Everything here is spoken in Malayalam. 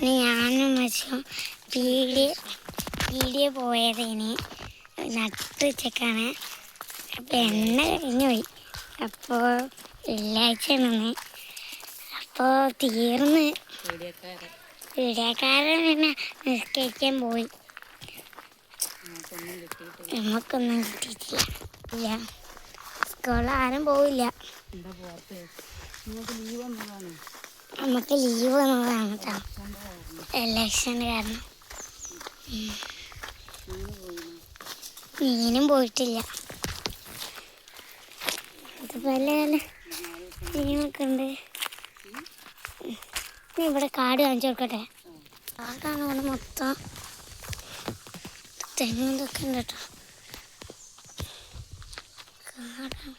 ഞാനും മച്ചും പീടിയ പോയതിന് നട്ട് വെച്ചേക്കാണ്. അപ്പം എണ്ണ കഴിഞ്ഞു പോയി. അപ്പോൾ വെള്ളിയാഴ്ച നിന്ന് അപ്പോൾ തീർന്ന് പീടിയക്കാരൻ പിന്നെ നിസ്കരിക്കാൻ പോയി. നമുക്കൊന്നും കിട്ടിയിട്ടില്ല. സ്കൂളിൽ ആരും പോവില്ല. നമുക്ക് ലീവ് വന്നതാണ് കേട്ടോ, ഇലക്ഷന് കാരണം. മീനും പോയിട്ടില്ല. അതുപോലെ മീനൊക്കെ ഉണ്ട്. ഇവിടെ കാട് കാണിച്ചു കൊടുക്കട്ടെ. കാടാണ് ഇവിടെ മൊത്തം. തെങ്ങും ഇതൊക്കെ ഉണ്ട് കേട്ടോ. കാടാണ്.